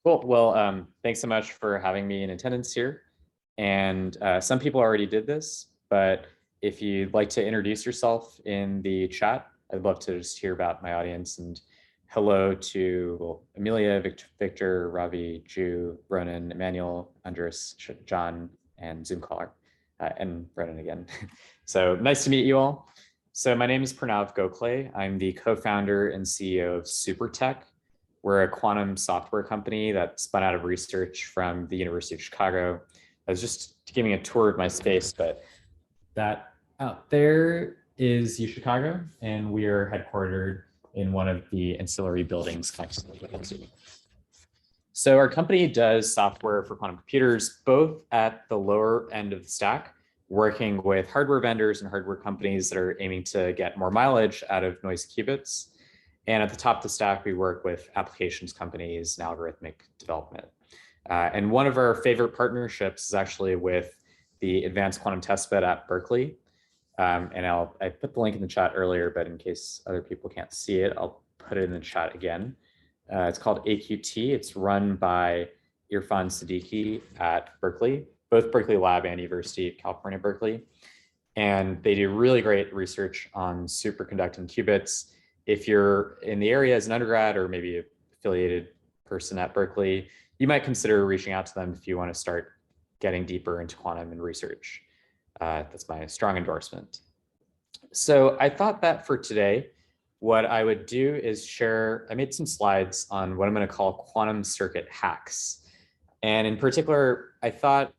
Cool. Well, thanks so much for having me in attendance here. And some people already did this, but if you'd like to introduce yourself in the chat, I'd love to just hear about my audience. And hello to Amelia, Victor, Ravi, Ju, Ronan, Emmanuel, Andres, John, and Zoom caller, and Ronan again. So nice to meet you all. So my name is Pranav Gokhale. I'm the co-founder and CEO of Super.tech. We're a quantum software company that spun out of research from the University of Chicago. I was just giving a tour of my space, but that out there is UChicago, and we are headquartered in one of the ancillary buildings. So our company does software for quantum computers, both at the lower end of the stack, working with hardware vendors and hardware companies that are aiming to get more mileage out of noisy qubits. And at the top of the stack, we work with applications companies and algorithmic development. And one of our favorite partnerships is actually with the Advanced Quantum Testbed at Berkeley. And I put the link in the chat earlier, but in case other people can't see it, I'll put it in the chat again. It's called AQT. It's run by Irfan Siddiqui at Berkeley, both Berkeley Lab and University of California, Berkeley. And they do really great research on superconducting qubits. If you're in the area as an undergrad or maybe an affiliated person at Berkeley, you might consider reaching out to them if you want to start getting deeper into quantum and research. That's my strong endorsement. So I thought that for today, what I would do is share, I made some slides on what I'm going to call quantum circuit hacks. And in particular, I thought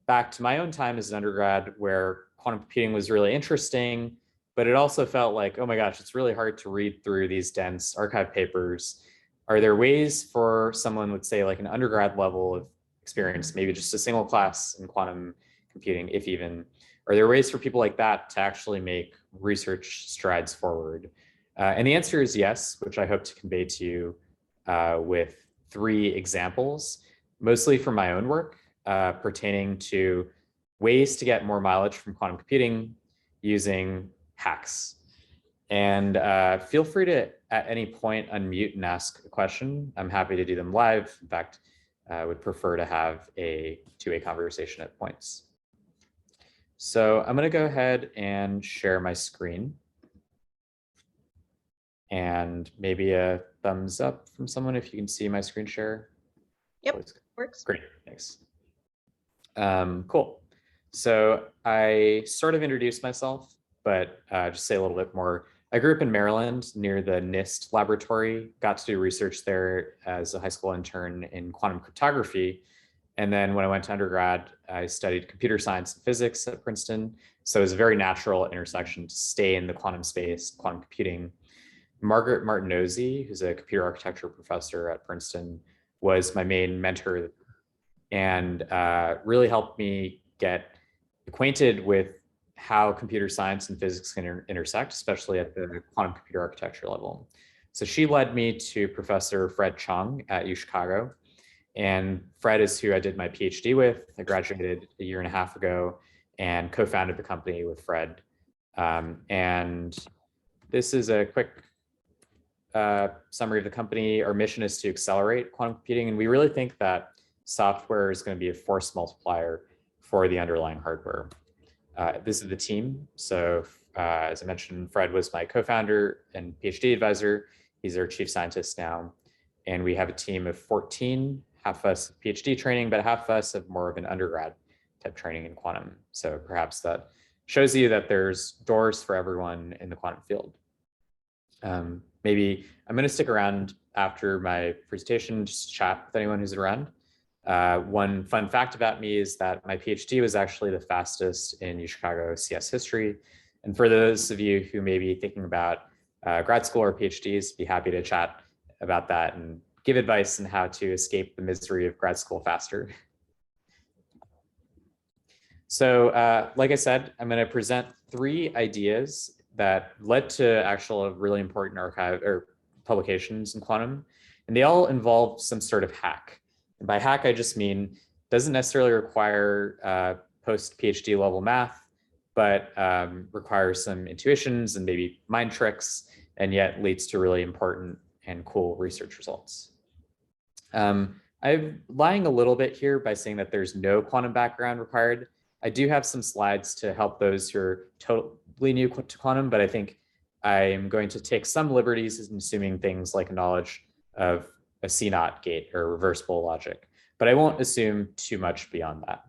back to my own time as an undergrad where quantum computing was really interesting, but it also felt like, oh my gosh, it's really hard to read through these dense archive papers. Are there ways for someone with, say, like an undergrad level of experience, maybe just a single class in quantum computing, if even, are there ways for people like that to actually make research strides forward? And the answer is yes, which I hope to convey to you with 3 examples, mostly from my own work pertaining to ways to get more mileage from quantum computing using hacks. And feel free to, at any point, unmute and ask a question. I'm happy to do them live. In fact, I would prefer to have a two-way conversation at points. So I'm going to go ahead and share my screen. And maybe a thumbs up from someone if you can see my screen share. Yep, works. Great, thanks. Cool. So I sort of introduced myself, but just say a little bit more. I grew up in Maryland near the NIST laboratory, got to do research there as a high school intern in quantum cryptography. And then when I went to undergrad, I studied computer science and physics at Princeton. So it was a very natural intersection to stay in the quantum space, quantum computing. Margaret Martinozzi, who's a computer architecture professor at Princeton, was my main mentor and really helped me get acquainted with how computer science and physics can intersect, especially at the quantum computer architecture level. So she led me to Professor Fred Chong at UChicago. And Fred is who I did my PhD with. I graduated a year and a half ago and co-founded the company with Fred. And this is a quick summary of the company. Our mission is to accelerate quantum computing, and we really think that software is going to be a force multiplier for the underlying hardware. This is the team. So as I mentioned, Fred was my co-founder and PhD advisor. He's our chief scientist now. And we have a team of 14, half of us PhD training, but half of us have more of an undergrad type training in quantum. So perhaps that shows you that there's doors for everyone in the quantum field. Maybe I'm going to stick around after my presentation, just chat with anyone who's around. One fun fact about me is that my PhD was actually the fastest in UChicago CS history. And for those of you who may be thinking about grad school or PhDs, be happy to chat about that and give advice on how to escape the misery of grad school faster. So like I said, I'm going to present 3 ideas that led to actual really important archive or publications in quantum. And they all involve some sort of hack. And by hack, I just mean doesn't necessarily require post-PhD level math, but requires some intuitions and maybe mind tricks, and yet leads to really important and cool research results. I I'm lying a little bit here by saying that there's no quantum background required. I do have some slides to help those who are totally new to quantum, but I think I'm going to take some liberties in assuming things like knowledge of a C0 gate or reversible logic, but I won't assume too much beyond that.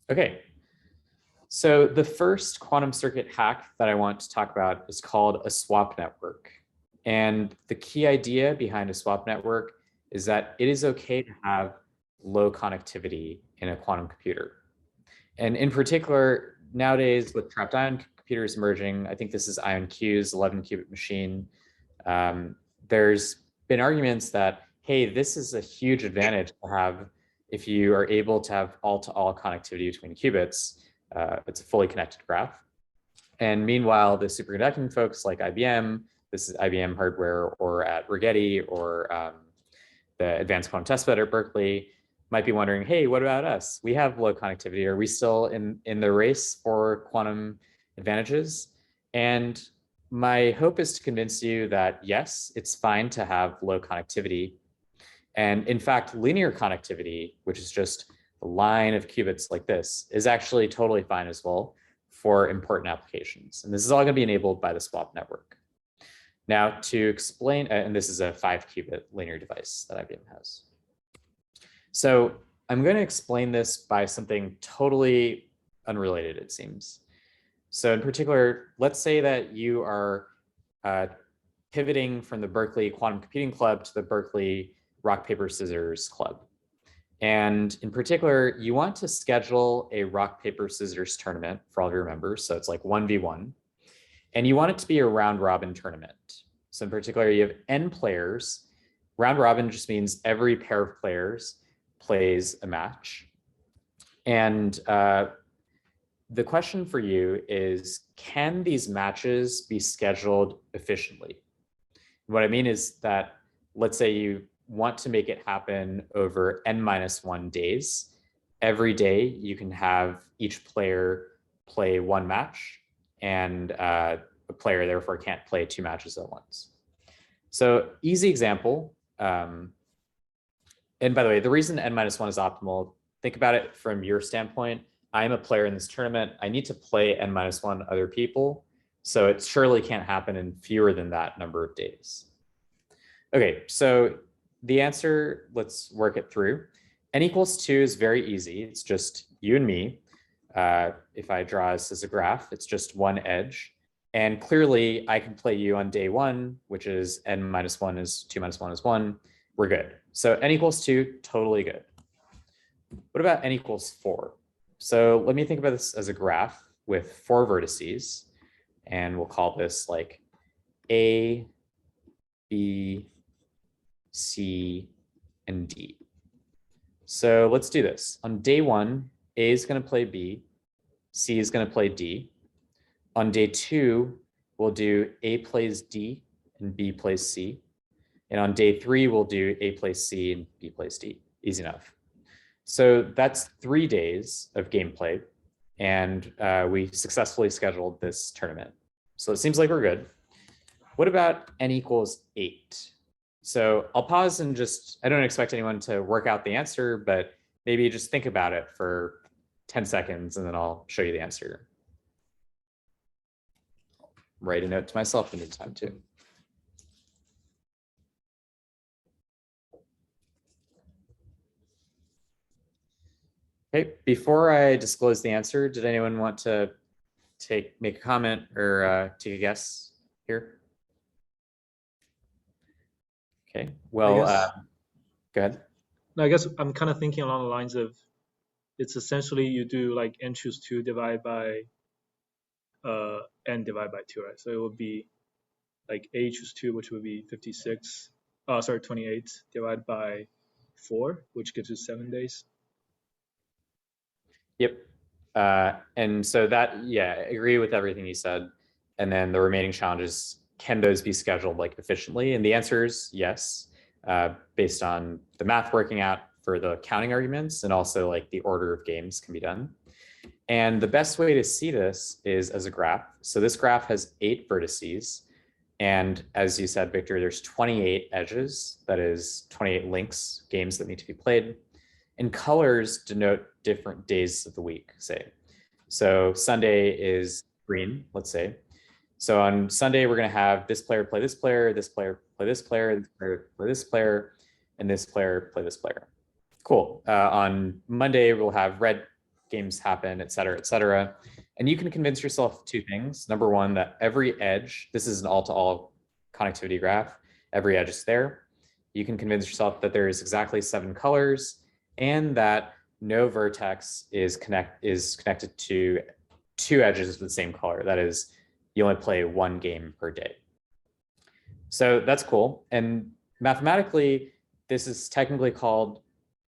Okay, so the first quantum circuit hack that I want to talk about is called a swap network. And the key idea behind a swap network is that it is okay to have low connectivity in a quantum computer. And in particular, nowadays with trapped ion computers emerging, I think this is IonQ's 11-qubit machine, there's been arguments that, hey, this is a huge advantage to have if you are able to have all-to-all connectivity between qubits. It's a fully connected graph. And meanwhile, the superconducting folks like IBM, this is IBM hardware, or at Rigetti, or the Advanced Quantum Test Bed at Berkeley, might be wondering, hey, what about us? We have low connectivity. Are we still in the race for quantum advantages? And my hope is to convince you that yes, it's fine to have low connectivity. And in fact, linear connectivity, which is just a line of qubits like this, is actually totally fine as well for important applications. And this is all going to be enabled by the swap network. Now to explain, and this is a 5-qubit linear device that IBM has. So I'm going to explain this by something totally unrelated, it seems. So in particular, let's say that you are pivoting from the Berkeley Quantum Computing Club to the Berkeley Rock, Paper, Scissors Club. And in particular, you want to schedule a rock, paper, scissors tournament for all of your members. So it's like 1v1. And you want it to be a round robin tournament. So in particular, you have n players. Round robin just means every pair of players plays a match. And the question for you is, can these matches be scheduled efficiently? What I mean is that, let's say you want to make it happen over n-1 days. Every day you can have each player play one match, and a player therefore can't play 2 matches at once. So easy example. And by the way, the reason n-1 is optimal, think about it from your standpoint. I'm a player in this tournament. I need to play n-1 other people. So it surely can't happen in fewer than that number of days. Okay, so the answer, let's work it through. N equals 2 is very easy. It's just you and me. If I draw this as a graph, it's just one edge. And clearly I can play you on day 1, which is n-1 is 2 minus 1 is 1. We're good. So n equals 2, totally good. What about n equals 4? So let me think about this as a graph with 4 vertices. And we'll call this like A, B, C, and D. So let's do this. On day 1, A is going to play B, C is going to play D. On day 2, we'll do A plays D and B plays C. And on day 3, we'll do A plays C and B plays D. Easy enough. So that's 3 days of gameplay. And we successfully scheduled this tournament. So it seems like we're good. What about n equals 8? So I'll pause and just, I don't expect anyone to work out the answer, but maybe just think about it for 10 seconds and then I'll show you the answer. Write a note to myself in the meantime too. Okay, before I disclose the answer, did anyone want to make a comment or take a guess here? Okay, well, go ahead. No, I guess I'm kind of thinking along the lines of, it's essentially you do like n choose 2 divided by n divided by 2, right? So it would be like A choose 2, which would be 28 divided by 4, which gives you 7 days. Yep. And so that, yeah, I agree with everything you said. And then the remaining challenges, can those be scheduled like efficiently? And the answer is yes, based on the math working out for the counting arguments, and also like the order of games can be done. And the best way to see this is as a graph. So this graph has 8 vertices. And as you said, Victor, there's 28 edges, that is 28 links, games that need to be played. And colors denote different days of the week, say. So Sunday is green, let's say. So on Sunday, we're going to have this player play this player, this player play this player, this player play this player, and this player play this player. Cool. On Monday, we'll have red games happen, et cetera, et cetera. And you can convince yourself two things. Number one, that every edge, this is an all-to-all connectivity graph, every edge is there. You can convince yourself that there is exactly 7 colors and that no vertex is connected to 2 edges of the same color. That is, you only play 1 game per day. So that's cool. And mathematically, this is technically called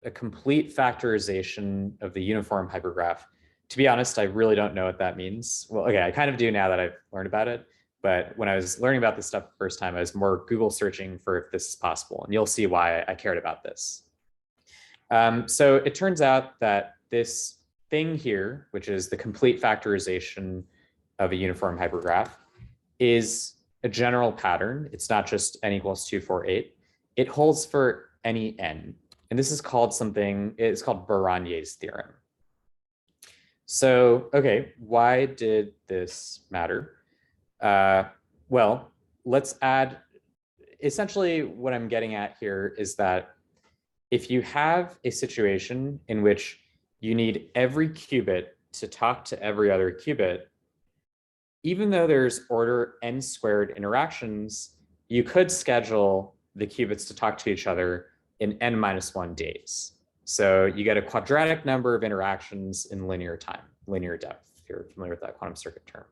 a complete factorization of the uniform hypergraph. To be honest, I really don't know what that means. Well, okay, I kind of do now that I've learned about it. But when I was learning about this stuff the first time, I was more Google searching for if this is possible. And you'll see why I cared about this. So it turns out that this thing here, which is the complete factorization of a uniform hypergraph, is a general pattern. It's not just n equals 2, 4, 8. It holds for any n. And this is called something, it's called Baranyer's theorem. So, okay, why did this matter? Well, let's add, essentially what I'm getting at here is that if you have a situation in which you need every qubit to talk to every other qubit, even though there's order n squared interactions, you could schedule the qubits to talk to each other in n-1 days. So you get a quadratic number of interactions in linear time, linear depth, if you're familiar with that quantum circuit term.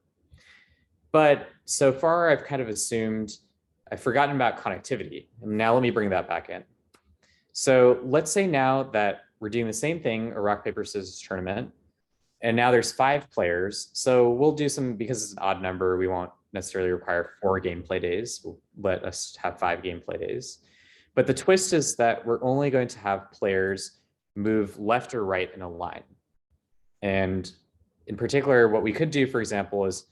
But so far, I've kind of assumed I've forgotten about connectivity. And now let me bring that back in. So let's say now that we're doing the same thing, a rock, paper, scissors tournament, and now there's 5 players. So we'll do some, because it's an odd number, we won't necessarily require 4 gameplay days. We'll let us have 5 gameplay days. But the twist is that we're only going to have players move left or right in a line. And in particular, what we could do, for example, is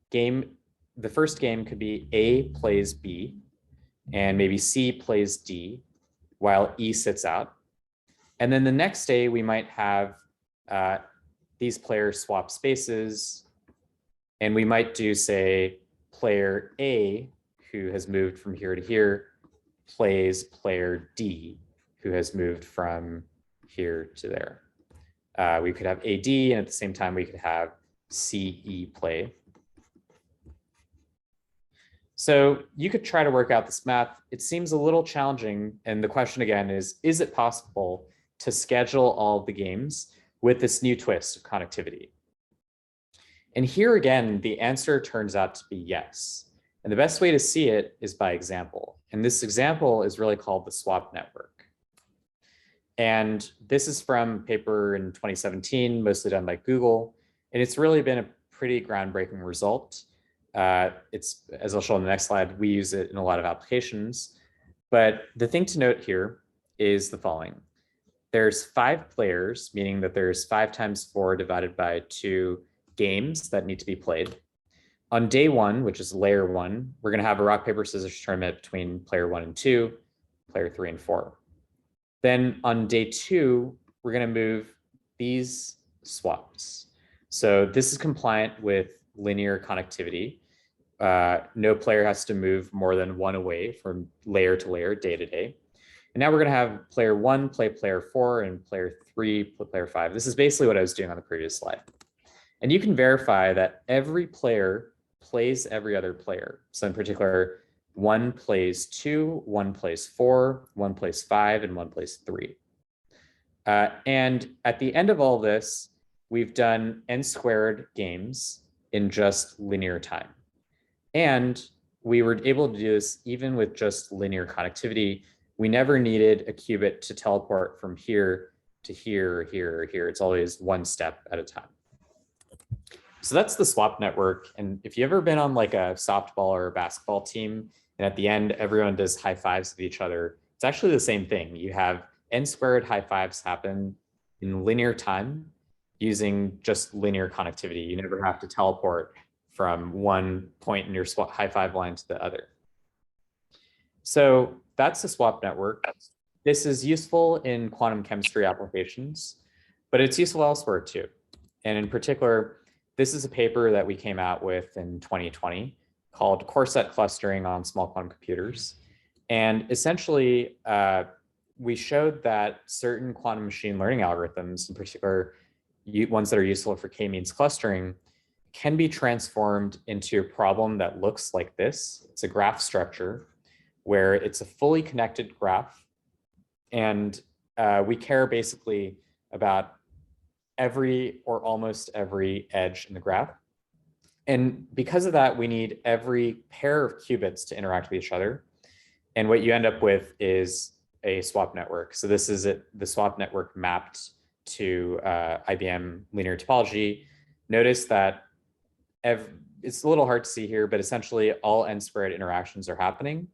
the first game could be A plays B, and maybe C plays D, while E sits out. And then the next day, we might have these players swap spaces, and we might do, say, player A, who has moved from here to here, plays player D, who has moved from here to there. We could have AD, and at the same time, we could have CE play. So you could try to work out this math. It seems a little challenging. And the question again is it possible to schedule all of the games with this new twist of connectivity? And here again, the answer turns out to be yes. And the best way to see it is by example. And this example is really called the swap network. And this is from a paper in 2017, mostly done by Google. And it's really been a pretty groundbreaking result. It's, as I'll show on the next slide, we use it in a lot of applications. But the thing to note here is the following. There's 5 players, meaning that there's 5 times 4 divided by 2 games that need to be played. On day 1, which is layer 1, we're going to have a rock, paper, scissors tournament between player 1 and 2, player 3 and 4. Then on day 2, we're going to move these swaps. So this is compliant with linear connectivity. No player has to move more than 1 away from layer to layer, day to day. And now we're going to have player 1 play player 4 and player 3 play player 5. This is basically what I was doing on the previous slide. And you can verify that every player plays every other player. So in particular, 1 plays 2, 1 plays 4, 1 plays 5, and 1 plays 3. And at the end of all this, we've done n squared games in just linear time. And we were able to do this even with just linear connectivity. We never needed a qubit to teleport from here to here, or here, or here. It's always 1 step at a time. So that's the swap network. And if you've ever been on like a softball or a basketball team, and at the end, everyone does high fives with each other, it's actually the same thing. You have n squared high fives happen in linear time using just linear connectivity. You never have to teleport from one point in your high five line to the other. So that's the swap network. This is useful in quantum chemistry applications, but it's useful elsewhere too. And in particular, this is a paper that we came out with in 2020 called Core Set Clustering on Small Quantum Computers. And essentially, we showed that certain quantum machine learning algorithms, in particular, ones that are useful for k-means clustering, can be transformed into a problem that looks like this. It's a graph structure where it's a fully connected graph. And we care basically about every or almost every edge in the graph. And because of that, we need every pair of qubits to interact with each other. And what you end up with is a swap network. So this is the swap network mapped to IBM linear topology. Notice that it's a little hard to see here, but essentially all n-squared interactions are happening.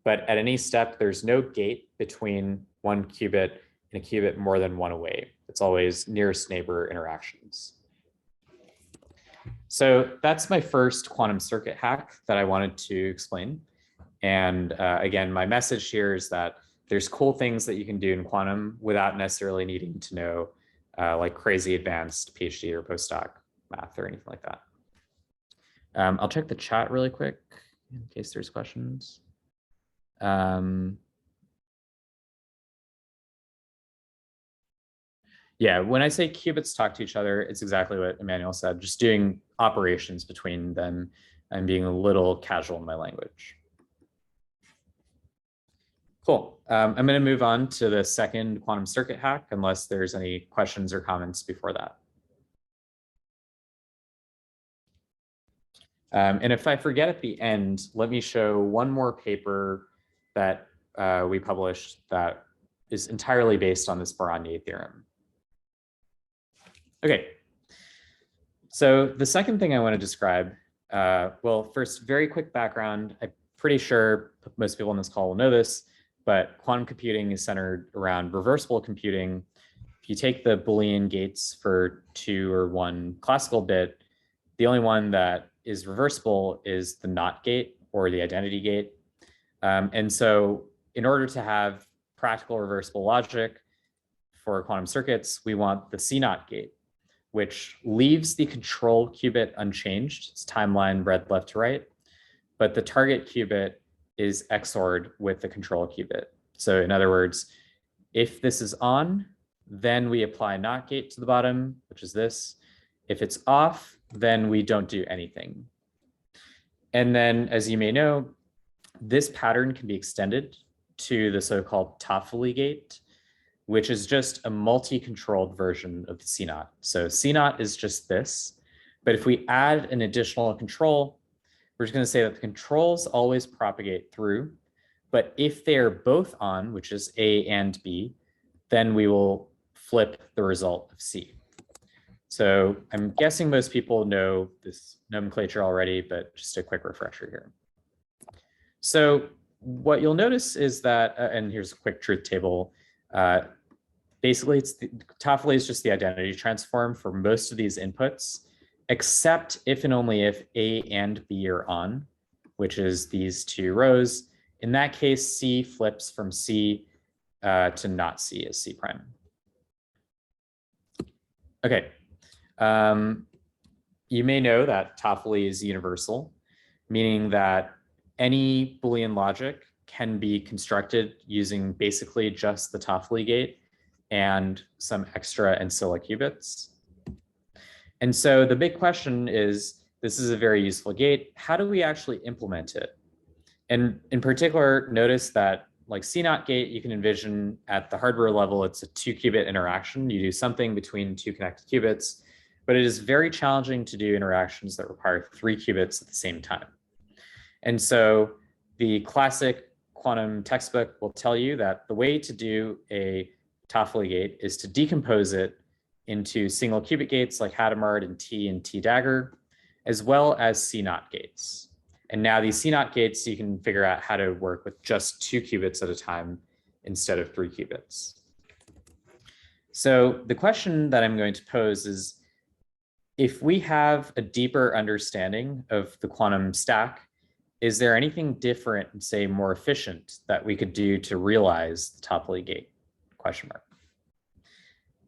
But at any step, there's no gate between one qubit and a qubit more than one away. It's always nearest neighbor interactions. So that's my first quantum circuit hack that I wanted to explain. And again, my message here is that there's cool things that you can do in quantum without necessarily needing to know like crazy advanced PhD or postdoc math or anything like that. I'll check the chat really quick in case there's questions. Yeah, when I say qubits talk to each other, it's exactly what Emmanuel said, just doing operations between them and being a little casual in my language. Cool. I'm going to move on to the second quantum circuit hack, unless there's any questions or comments before that. And if I forget at the end, let me show one more paper that we published that is entirely based on this Baronier theorem. Okay, so the second thing I want to describe, well, first, very quick background. I'm pretty sure most people on this call will know this, but quantum computing is centered around reversible computing. If you take the Boolean gates for 2 or 1 classical bit, the only one that is reversible is the NOT gate or the identity gate. And so in order to have practical reversible logic for quantum circuits, we want the C0 gate, which leaves the control qubit unchanged. It's timeline read left to right, but the target qubit is XORed with the control qubit. So in other words, if this is on, then we apply NOT gate to the bottom, which is this. If it's off, then we don't do anything. And then, as you may know, this pattern can be extended to the so-called Toffoli gate, which is just a multi-controlled version of the C0. So C0 is just this, but if we add an additional control, we're just going to say that the controls always propagate through, but if they are both on, which is A and B, then we will flip the result of C. So I'm guessing most people know this nomenclature already, but just a quick refresher here. So what you'll notice is that, and here's a quick truth table. Basically, Toffoli is just the identity transform for most of these inputs, except if and only if A and B are on, which is these 2 rows. In that case, C flips from C to not C as C prime. Okay. You may know that Toffoli is universal, meaning that any Boolean logic can be constructed using basically just the Toffoli gate and some extra ancilla qubits. And so the big question is, this is a very useful gate. How do we actually implement it? And in particular, notice that like C0 gate, you can envision at the hardware level, it's a 2-qubit interaction. You do something between 2 connected qubits, but it is very challenging to do interactions that require 3 qubits at the same time. And so the classic quantum textbook will tell you that the way to do a Toffoli gate is to decompose it into single qubit gates like Hadamard and T dagger, as well as C0 gates. And now these C0 gates, you can figure out how to work with just 2 qubits at a time instead of 3 qubits. So the question that I'm going to pose is, if we have a deeper understanding of the quantum stack, is there anything different and say more efficient that we could do to realize the Toffoli gate? Question mark.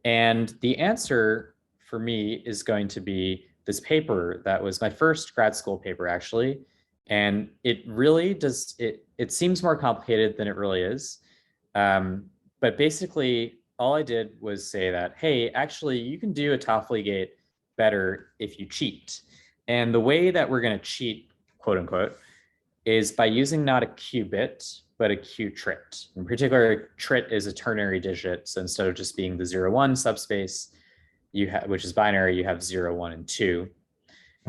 And the answer for me is going to be this paper that was my first grad school paper, actually. And it really does, it seems more complicated than it really is. But basically, all I did was say that, hey, actually, you can do a Toffoli gate better if you cheat. And the way that we're going to cheat, quote unquote, is by using not a qubit, but a Q-trit. In particular, trit is a ternary digit. So instead of just being the 0, 1 subspace, you have, which is binary, you have 0, 1, and 2.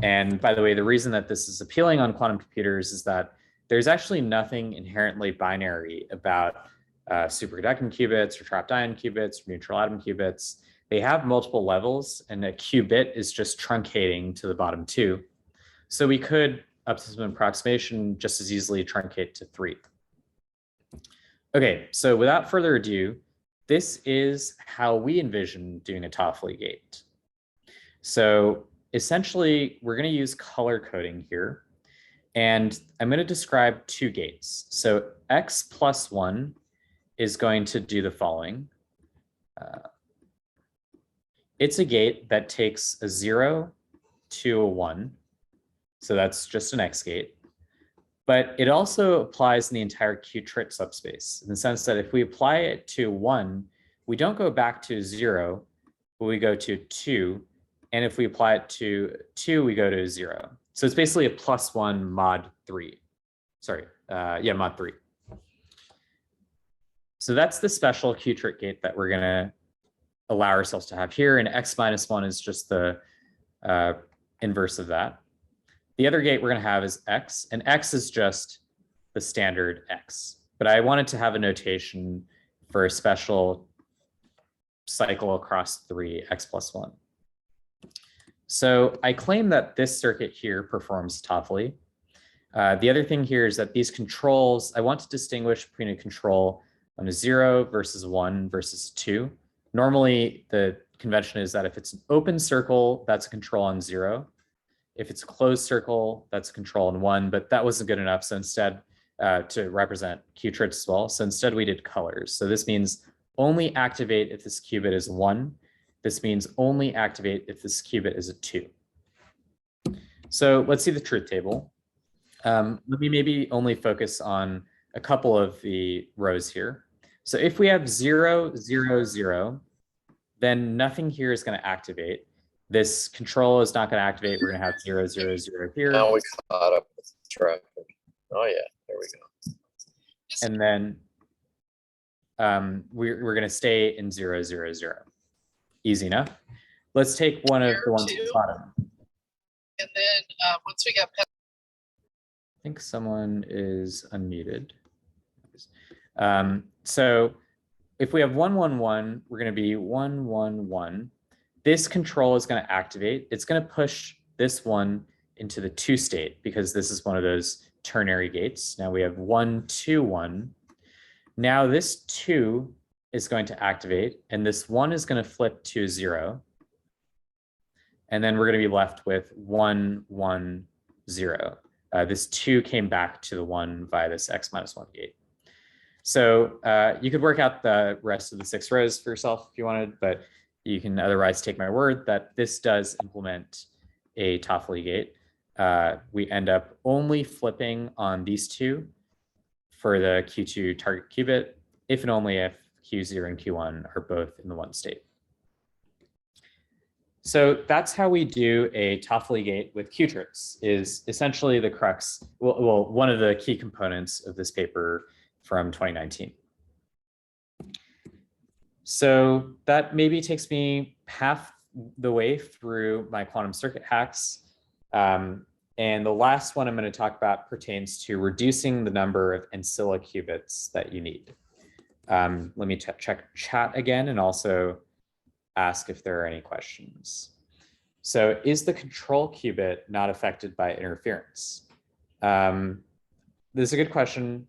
And by the way, the reason that this is appealing on quantum computers is that there's actually nothing inherently binary about superconducting qubits or trapped ion qubits or neutral atom qubits. They have multiple levels, and a qubit is just truncating to the bottom 2. So we could, up to some approximation, just as easily truncate to 3. Okay, so without further ado, this is how we envision doing a Toffoli gate. So essentially, we're going to use color coding here. And I'm going to describe 2 gates. So x plus 1 is going to do the following. It's a gate that takes a 0 to a 1. So that's just an X gate. But it also applies in the entire Q-trit subspace, in the sense that if we apply it to 1, we don't go back to 0, but we go to 2. And if we apply it to 2, we go to 0. So it's basically a +1 mod 3. Sorry, mod 3. So that's the special Q-trit gate that we're going to allow ourselves to have here. And x minus 1 is just the inverse of that. The other gate we're going to have is x, and x is just the standard x. But I wanted to have a notation for a special cycle across 3, x plus 1. So I claim that this circuit here performs Toffoli. The other thing here is that these controls, I want to distinguish between a control on a 0 versus 1 versus 2. Normally, the convention is that if it's an open circle, that's a control on 0. If it's a closed circle, that's a control on 1, but that wasn't good enough. So instead, to represent Q-trits as well. So instead, we did colors. So this means only activate if this qubit is 1. This means only activate if this qubit is a 2. So let's see the truth table. Let me maybe only focus on a couple of the rows here. So if we have 0, 0, 0, then nothing here is going to activate. This control is not going to activate. We're going to have 0, 0, 0 here. Now we caught up with traffic. Oh yeah, there we go. And then we're going to stay in 0, 0, 0. Easy enough. Let's take one of the ones at the bottom. And then once we get past, I think someone is unmuted. So if we have 1, 1, 1, we're going to be 1, 1, 1. This control is going to activate. It's going to push this one into the 2 state because this is one of those ternary gates. Now we have 1, 2, 1. Now this 2 is going to activate, and this 1 is going to flip to 0. And then we're going to be left with 1, 1, 0. This 2 came back to the 1 via this x minus 1 gate. So you could work out the rest of the 6 rows for yourself if you wanted, but you can otherwise take my word that this does implement a Toffoli gate. We end up only flipping on these 2 for the Q2 target qubit, if and only if Q0 and Q1 are both in the 1 state. So that's how we do a Toffoli gate with Q-trits, is essentially the crux, well, one of the key components of this paper from 2019. So that maybe takes me half the way through my quantum circuit hacks. And the last one I'm going to talk about pertains to reducing the number of ancilla qubits that you need. Let me check chat again and also ask if there are any questions. So is the control qubit not affected by interference? This is a good question.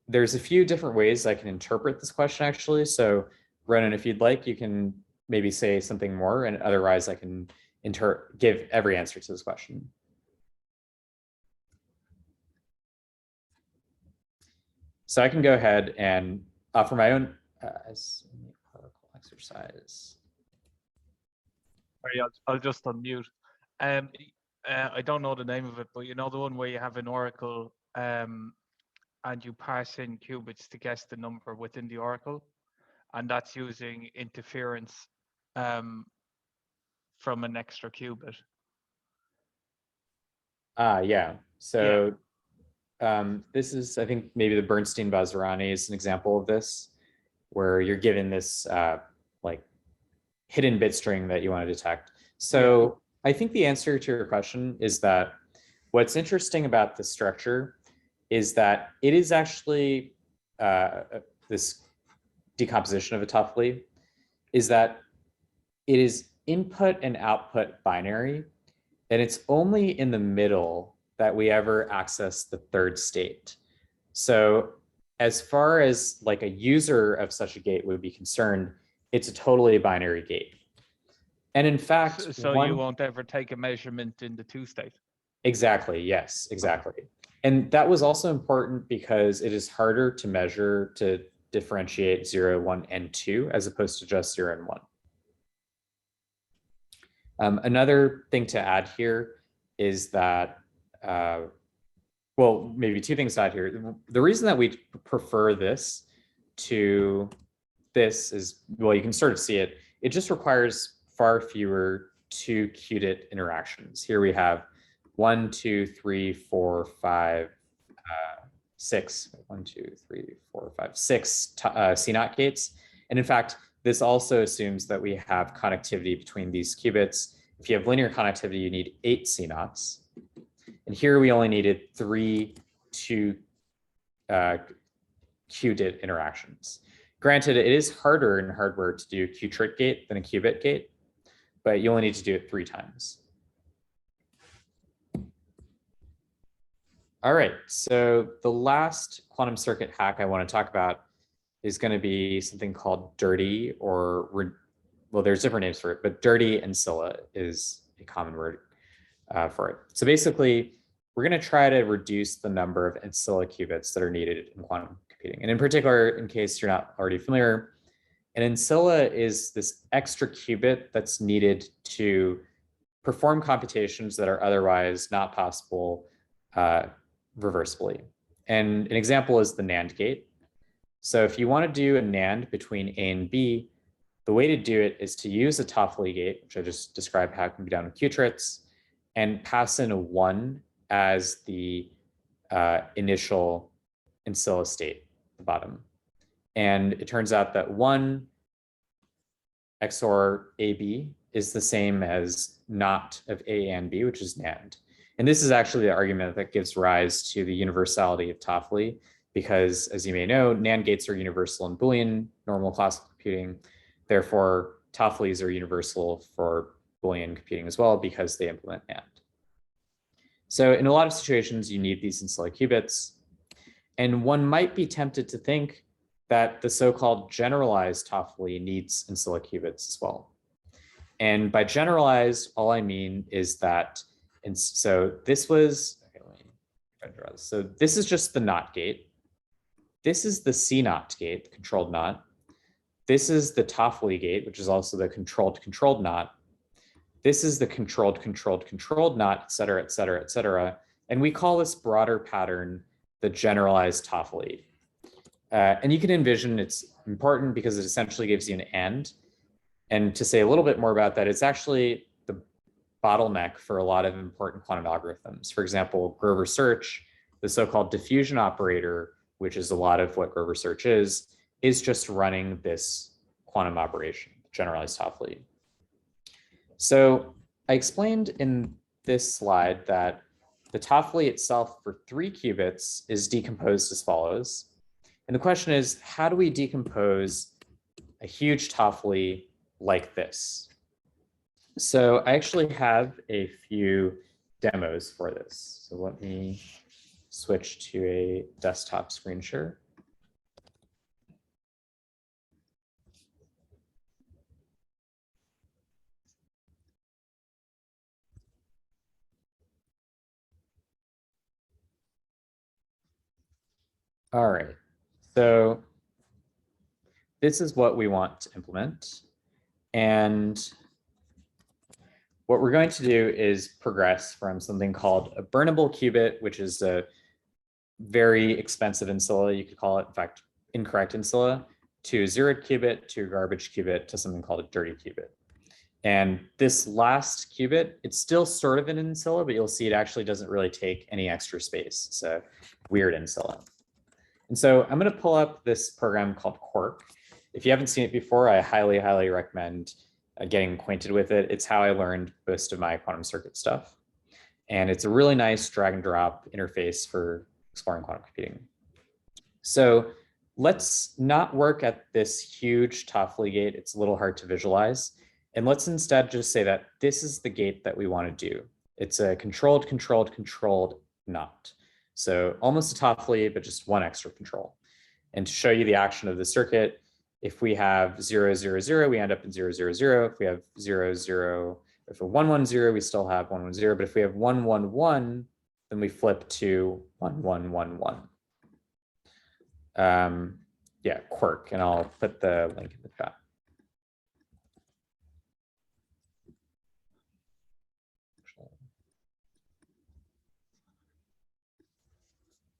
There's a few different ways I can interpret this question, actually. So Ronan, if you'd like, you can maybe say something more, and otherwise I can give every answer to this question. So I can go ahead and for my own particle exercise. Sorry, I'll just unmute. I don't know the name of it, but you know the one where you have an oracle and you pass in qubits to guess the number within the oracle, and that's using interference from an extra qubit. Yeah. So this is, I think, maybe the Bernstein-Vazirani is an example of this, where you're given this like hidden bit string that you want to detect. So I think the answer to your question is that what's interesting about the structure is that it is actually this decomposition of a Toffoli is that it is input and output binary, and it's only in the middle that we ever access the third state. So as far as like a user of such a gate would be concerned, it's a totally binary gate. And in fact, so you won't ever take a measurement in the 2-state. Exactly. Yes, exactly. And that was also important because it is harder to measure to differentiate 0, 1, and 2 as opposed to just 0 and 1. Another thing to add here is that, well, maybe two things to add here. The reason that we prefer this to this is, well, you can sort of see it. It just requires far fewer 2 qubit interactions. Here we have 1, 2, 3, 4, 5, 6. 1, 2, 3, 4, 5, 6 CNOT gates. And in fact, this also assumes that we have connectivity between these qubits. If you have linear connectivity, you need 8 CNOTs. And here we only needed 3 2 qubit interactions. Granted, it is harder in hardware to do a Q-trit gate than a qubit gate, but you only need to do it 3 times. All right, so the last quantum circuit hack I want to talk about is going to be something called dirty, or, well, there's different names for it, but dirty ancilla is a common word for it. So basically, we're going to try to reduce the number of ancilla qubits that are needed in quantum computing. And in particular, in case you're not already familiar, an ancilla is this extra qubit that's needed to perform computations that are otherwise not possible reversibly. And an example is the NAND gate. So if you want to do a NAND between A and B, the way to do it is to use a Toffoli gate, which I just described how it can be done with Q-trits, and pass in a 1 as the initial ancilla state at the bottom. And it turns out that 1 XOR AB is the same as not of A and B, which is NAND. And this is actually the argument that gives rise to the universality of Toffoli, because as you may know, NAND gates are universal in Boolean normal classical computing. Therefore, Toffolis are universal for Boolean computing as well because they implement NAND. So in a lot of situations, you need these ancilla qubits. And one might be tempted to think that the so-called generalized Toffoli needs ancilla qubits as well. And by generalized, all I mean is that, and so this was, okay, let me try to draw this. So this is just the NOT gate. This is the CNOT gate, the controlled NOT. This is the Toffoli gate, which is also the controlled NOT. This is the controlled NOT, et cetera, et cetera, et cetera. And we call this broader pattern the generalized Toffoli. And you can envision it's important because it essentially gives you an AND. And to say a little bit more about that, it's actually the bottleneck for a lot of important quantum algorithms. For example, Grover search, the so-called diffusion operator, which is a lot of what Grover search is just running this quantum operation, generalized Toffoli. So I explained in this slide that the Toffoli itself for 3 qubits is decomposed as follows. And the question is, how do we decompose a huge Toffoli like this? So I actually have a few demos for this. So let me switch to a desktop screen share. All right, So this is what we want to implement. And what we're going to do is progress from something called a burnable qubit, which is a very expensive ancilla, you could call it, in fact, incorrect ancilla, to a zeroed qubit, to a garbage qubit, to something called a dirty qubit. And this last qubit, it's still sort of an ancilla, but you'll see it actually doesn't really take any extra space. It's a weird ancilla. And so I'm going to pull up this program called Quark. If you haven't seen it before, I highly, highly recommend getting acquainted with it. It's how I learned most of my quantum circuit stuff. And it's a really nice drag and drop interface for exploring quantum computing. So let's not work at this huge Toffoli gate. It's a little hard to visualize. And let's instead just say that this is the gate that we want to do. It's a controlled, controlled, controlled not. So almost a Toffoli, but just one extra control. And to show you the action of the circuit, if we have 0, 0, 0, we end up in 0, 0, 0. If we have 0, 0, if we're 1, 1, 0, we still have 1, 1, 0. But if we have 1, 1, 1, then we flip to 1, 1, 1, 1. Yeah, Quark, and I'll put the link in the chat.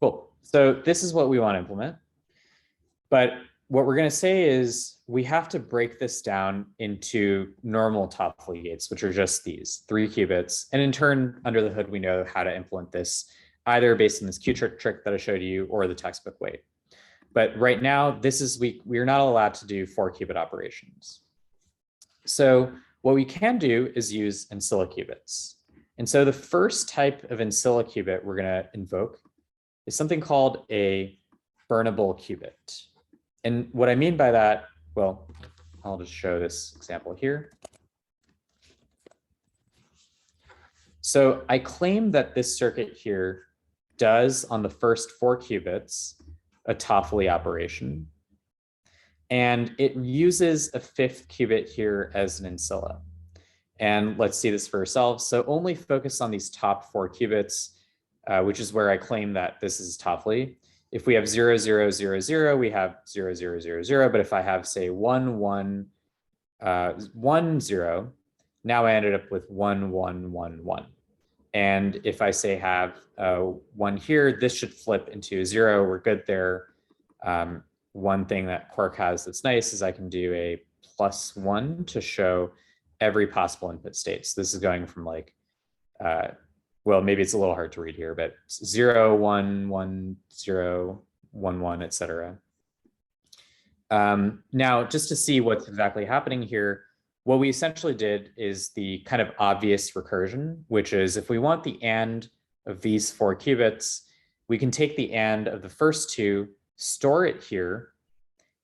Cool. So this is what we want to implement. But what we're going to say is we have to break this down into normal Toffoli gates, which are just these 3 qubits. And in turn, under the hood, we know how to implement this either based on this Q-trick that I showed you or the textbook way. But right now, this is we are not allowed to do 4 qubit operations. So what we can do is use ancilla qubits. And so the first type of ancilla qubit we're going to invoke is something called a burnable qubit. And what I mean by that, well, I'll just show this example here. So I claim that this circuit here does, on the first 4 qubits, a Toffoli operation. And it uses a 5th qubit here as an ancilla. And let's see this for ourselves. So only focus on these top 4 qubits, which is where I claim that this is Toffoli. If we have 0, 0, 0, 0, we have 0, 0, 0, 0. But if I have, say, 1, 1, 1, 0, now I ended up with 1, 1, 1, 1. And if I say have 1 here, this should flip into 0. We're good there. One thing that Quark has that's nice is I can do a +1 to show every possible input state. So this is going from like, well, maybe it's a little hard to read here, but 0, 1, 1, 0, 1, 1, etc. Now, just to see what's exactly happening here, what we essentially did is the kind of obvious recursion, which is if we want the AND of these 4 qubits, we can take the AND of the first 2, store it here,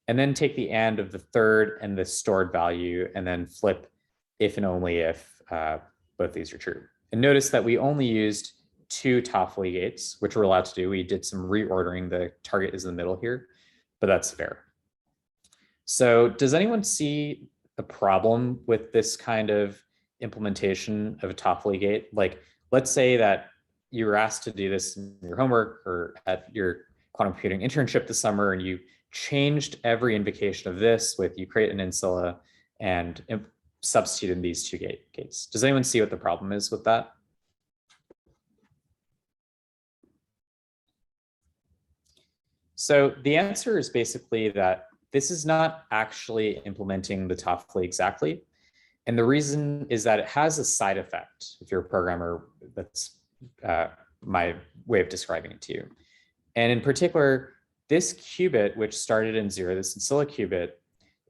and then take the AND of the third and the stored value, and then flip if and only if both these are true. And notice that we only used 2 Toffoli gates, which we're allowed to do. We did some reordering. The target is in the middle here, but that's fair. So does anyone see a problem with this kind of implementation of a Toffoli gate? Like, let's say that you were asked to do this in your homework or at your quantum computing internship this summer, and you changed every invocation of this with you create an ancilla and substitute in these 2 gates. Does anyone see what the problem is with that? So the answer is basically that this is not actually implementing the Toffoli exactly. And the reason is that it has a side effect. If you're a programmer, that's my way of describing it to you. And in particular, this qubit, which started in 0, this ancilla qubit,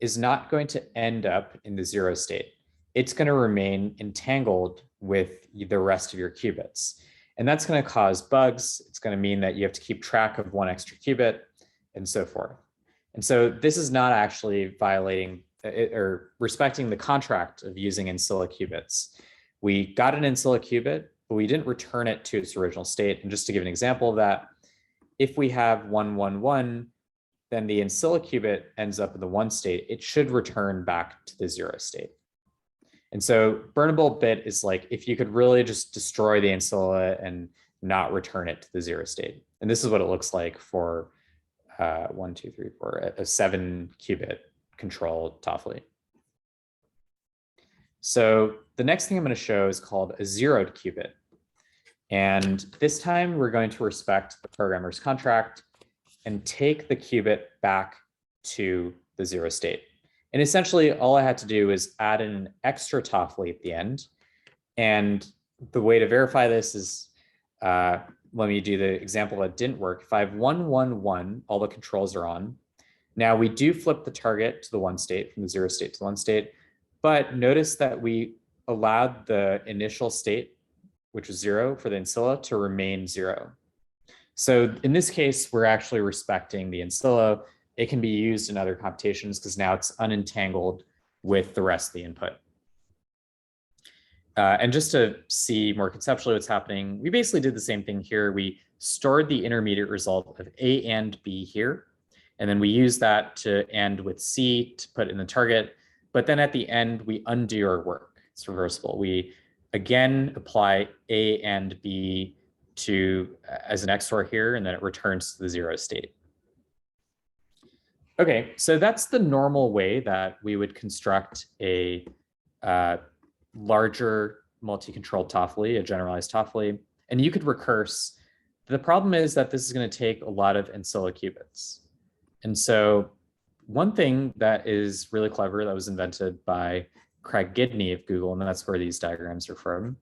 is not going to end up in the 0 state. It's going to remain entangled with the rest of your qubits. And that's going to cause bugs. It's going to mean that you have to keep track of 1 extra qubit and so forth. And so this is not actually violating or respecting the contract of using ancilla qubits. We got an ancilla qubit, but we didn't return it to its original state. And just to give an example of that, if we have 1, 1, 1, then the ancilla qubit ends up in the 1 state. It should return back to the 0 state. And so burnable bit is like if you could really just destroy the ancilla and not return it to the 0 state. And this is what it looks like for 1, 2, 3, 4, a 7-qubit control Toffoli. So the next thing I'm going to show is called a zeroed qubit. And this time we're going to respect the programmer's contract and take the qubit back to the 0 state. And essentially all I had to do is add an extra Toffoli at the end. And the way to verify this is, let me do the example that didn't work. If I have 1, 1, 1, all the controls are on. Now we do flip the target to the 1 state, from the 0 state to the 1 state, but notice that we allowed the initial state, which was 0 for the ancilla, to remain 0. So in this case, we're actually respecting the ancilla. It can be used in other computations because now it's unentangled with the rest of the input. And just to see more conceptually what's happening, we basically did the same thing here. We stored the intermediate result of A and B here, and then we use that to end with C to put in the target. But then at the end, we undo our work. It's reversible. We again apply A and B to as an XOR here, and then it returns to the 0 state. Okay, so that's the normal way that we would construct a larger multi-controlled Toffoli, a generalized Toffoli, and you could recurse. The problem is that this is going to take a lot of ancilla qubits. And so one thing that is really clever that was invented by Craig Gidney of Google, and that's where these diagrams are from,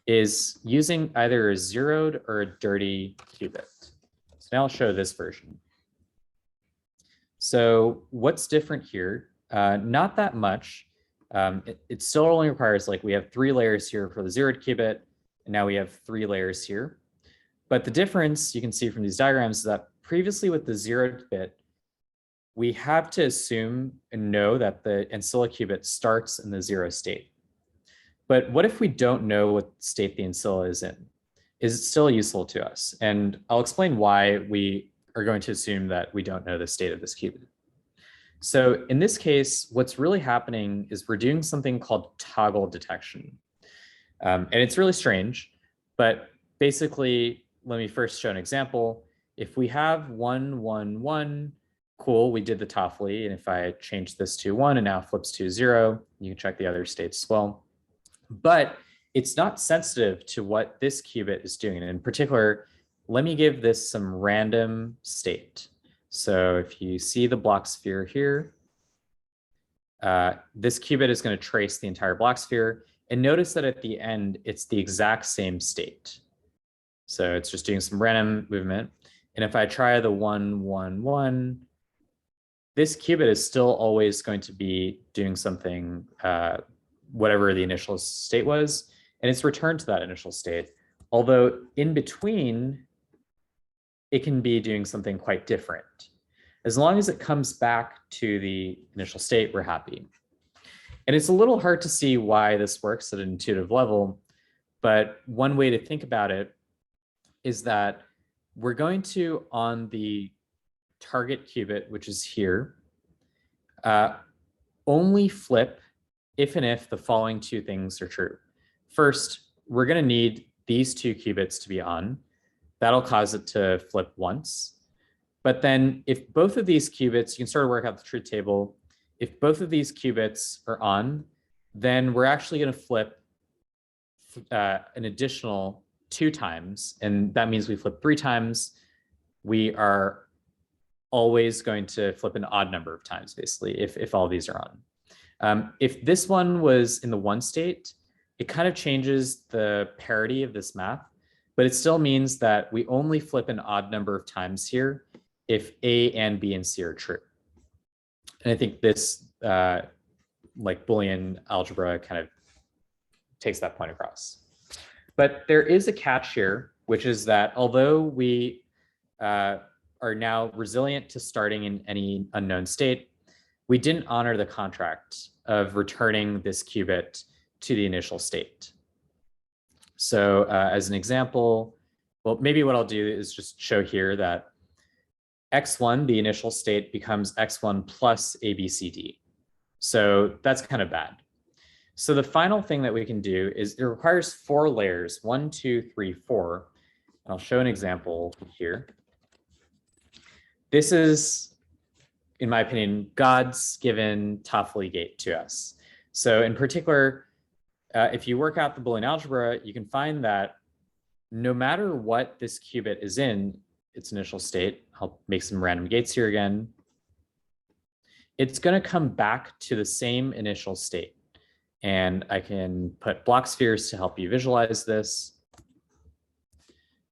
is using either a zeroed or a dirty qubit. So now I'll show this version. So what's different here? Not that much. It still only requires, like, we have 3 layers here for the zeroed qubit, and now we have 3 layers here. But the difference you can see from these diagrams is that previously with the zeroed bit, we have to assume and know that the ancilla qubit starts in the 0 state. But what if we don't know what state the ancilla is in? Is it still useful to us? And I'll explain why we are going to assume that we don't know the state of this qubit. So in this case, what's really happening is we're doing something called toggle detection. And it's really strange, but basically, let me first show an example. If we have 1, 1, 1, cool, we did the Toffoli. And if I change this to 1 and now flips to 0, you can check the other states as well. But it's not sensitive to what this qubit is doing. And in particular, let me give this some random state. So if you see the block sphere here, this qubit is going to trace the entire block sphere. And notice that at the end, it's the exact same state. So it's just doing some random movement. And if I try the 1, 1, 1, this qubit is still always going to be doing something, whatever the initial state was, and it's returned to that initial state. Although in between, it can be doing something quite different. As long as it comes back to the initial state, we're happy. And it's a little hard to see why this works at an intuitive level, but one way to think about it is that we're going to, on the target qubit, which is here, only flip if and if the following 2 things are true. First, we're going to need these 2 qubits to be on. That'll cause it to flip once. But then if both of these qubits, you can sort of work out the truth table. If both of these qubits are on, then we're actually going to flip an additional 2 times. And that means we flip 3 times. We are always going to flip an odd number of times, basically, if all these are on. If this one was in the 1 state, it kind of changes the parity of this math, but it still means that we only flip an odd number of times here if A and B and C are true. And I think this like Boolean algebra kind of takes that point across. But there is a catch here, which is that although we are now resilient to starting in any unknown state, we didn't honor the contract of returning this qubit to the initial state. So as an example, well, maybe what I'll do is just show here that x1, the initial state, becomes x1 plus ABCD. So that's kind of bad. So the final thing that we can do is it requires 4 layers, 1, 2, 3, 4. And I'll show an example here. this is, in my opinion, God's given Toffoli gate to us. So in particular, if you work out the Boolean algebra, you can find that no matter what this qubit is in its initial state, I'll make some random gates here again, it's going to come back to the same initial state. And I can put block spheres to help you visualize this.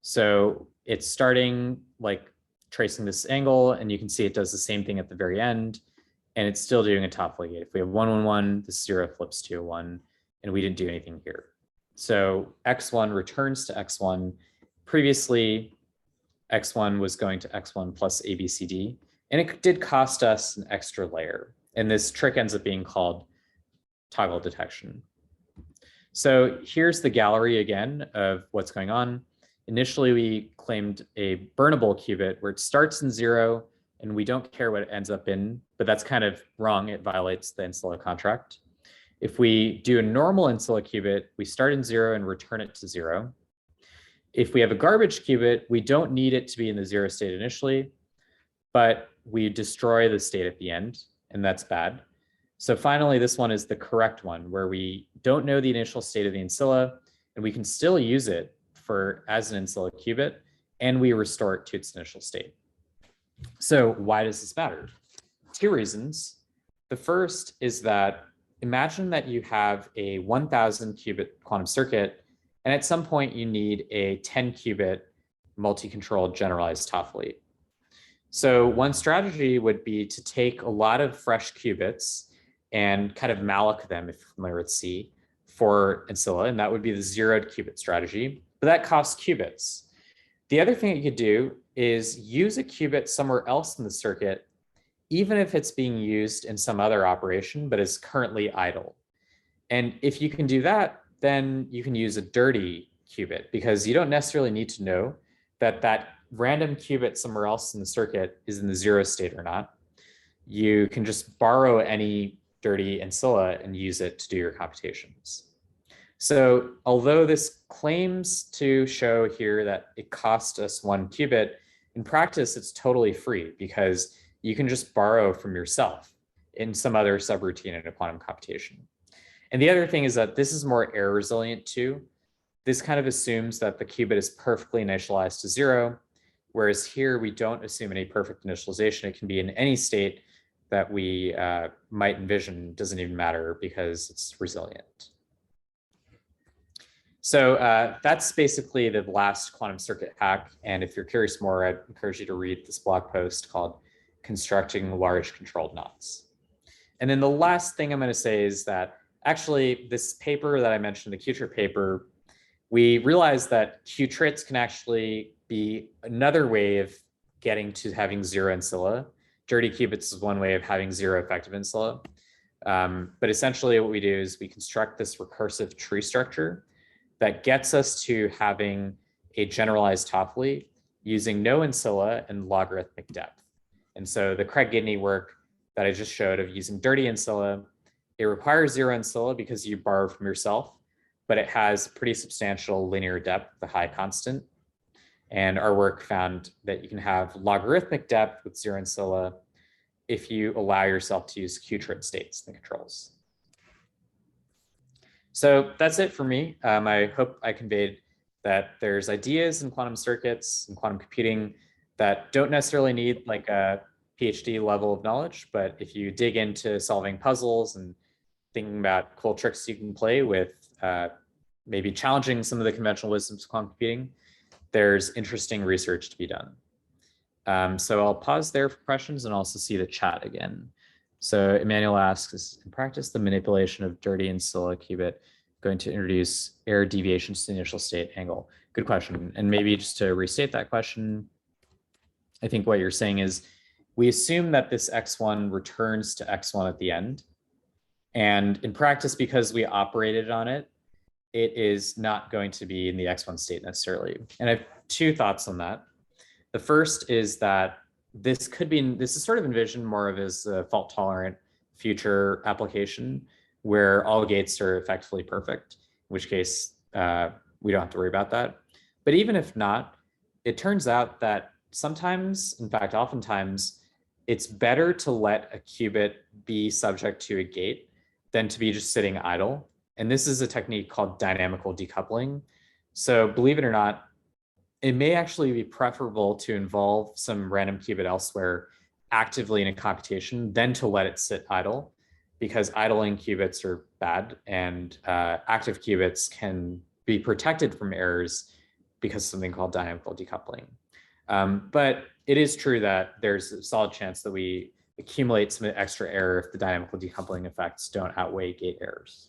So it's starting like tracing this angle, and you can see it does the same thing at the very end, and it's still doing a Toffoli gate. If we have 1, 1, 1, this 0 flips to a 1, and we didn't do anything here. So x1 returns to x1. Previously, x1 was going to x1 plus ABCD, and it did cost us an extra layer. And this trick ends up being called toggle detection. So here's the gallery again of what's going on. Initially, we claimed a burnable qubit where it starts in 0, and we don't care what it ends up in, but that's kind of wrong. It violates the Ancilla contract. If we do a normal Ancilla qubit, we start in 0 and return it to 0. If we have a garbage qubit, we don't need it to be in the 0 state initially, but we destroy the state at the end, and that's bad. So finally, this one is the correct one, where we don't know the initial state of the Ancilla, and we can still use it as an Ancilla qubit, and we restore it to its initial state. So why does this matter? 2 reasons. The first is that imagine that you have a 1,000 qubit quantum circuit, and at some point you need a 10 qubit multi-controlled generalized Toffoli. So one strategy would be to take a lot of fresh qubits and kind of malloc them, if you're familiar with C, for Ancilla, and that would be the zeroed qubit strategy, but that costs qubits. The other thing you could do is use a qubit somewhere else in the circuit, even if it's being used in some other operation, but is currently idle. And if you can do that, then you can use a dirty qubit, because you don't necessarily need to know that that random qubit somewhere else in the circuit is in the 0 state or not. You can just borrow any dirty Ancilla and use it to do your computations. So although this claims to show here that it cost us 1 qubit, in practice, it's totally free, because you can just borrow from yourself in some other subroutine in a quantum computation. And the other thing is that this is more error resilient too. This kind of assumes that the qubit is perfectly initialized to 0, whereas here we don't assume any perfect initialization. It can be in any state that we might envision. It doesn't even matter because it's resilient. So that's basically the last quantum circuit hack. And if you're curious more, I'd encourage you to read this blog post called Constructing Large Controlled Knots. And then the last thing I'm going to say is that actually this paper that I mentioned, the Qtrit paper, we realized that Qtrits can actually be another way of getting to having 0 Ancilla. Dirty qubits is one way of having 0 effective Ancilla. But essentially what we do is we construct this recursive tree structure that gets us to having a generalized Toffoli using no Ancilla and logarithmic depth. And so the Craig Gidney work that I just showed of using dirty Ancilla, it requires 0 Ancilla because you borrow from yourself, but it has pretty substantial linear depth, the high constant. And our work found that you can have logarithmic depth with 0 Ancilla if you allow yourself to use Qtrit states and controls. So that's it for me. I hope I conveyed that there's ideas in quantum circuits and quantum computing that don't necessarily need like a PhD level of knowledge, but if you dig into solving puzzles and thinking about cool tricks you can play with maybe challenging some of the conventional wisdoms of quantum computing, there's interesting research to be done. So I'll pause there for questions and also see the chat again. So Emmanuel asks, is in practice the manipulation of dirty Ancilla qubit going to introduce error deviations to the initial state angle? Good question. And maybe just to restate that question, I think what you're saying is we assume that this x1 returns to x1 at the end. And in practice, because we operated on it, it is not going to be in the x1 state necessarily. And I have 2 thoughts on that. The first is that this is sort of envisioned more of as a fault tolerant future application where all gates are effectively perfect, in which case we don't have to worry about that. But even if not, it turns out that sometimes, in fact, oftentimes, it's better to let a qubit be subject to a gate than to be just sitting idle. And this is a technique called dynamical decoupling. So believe it or not, it may actually be preferable to involve some random qubit elsewhere actively in a computation than to let it sit idle, because idling qubits are bad, and active qubits can be protected from errors because of something called dynamical decoupling. But it is true that there's a solid chance that we accumulate some extra error if the dynamical decoupling effects don't outweigh gate errors.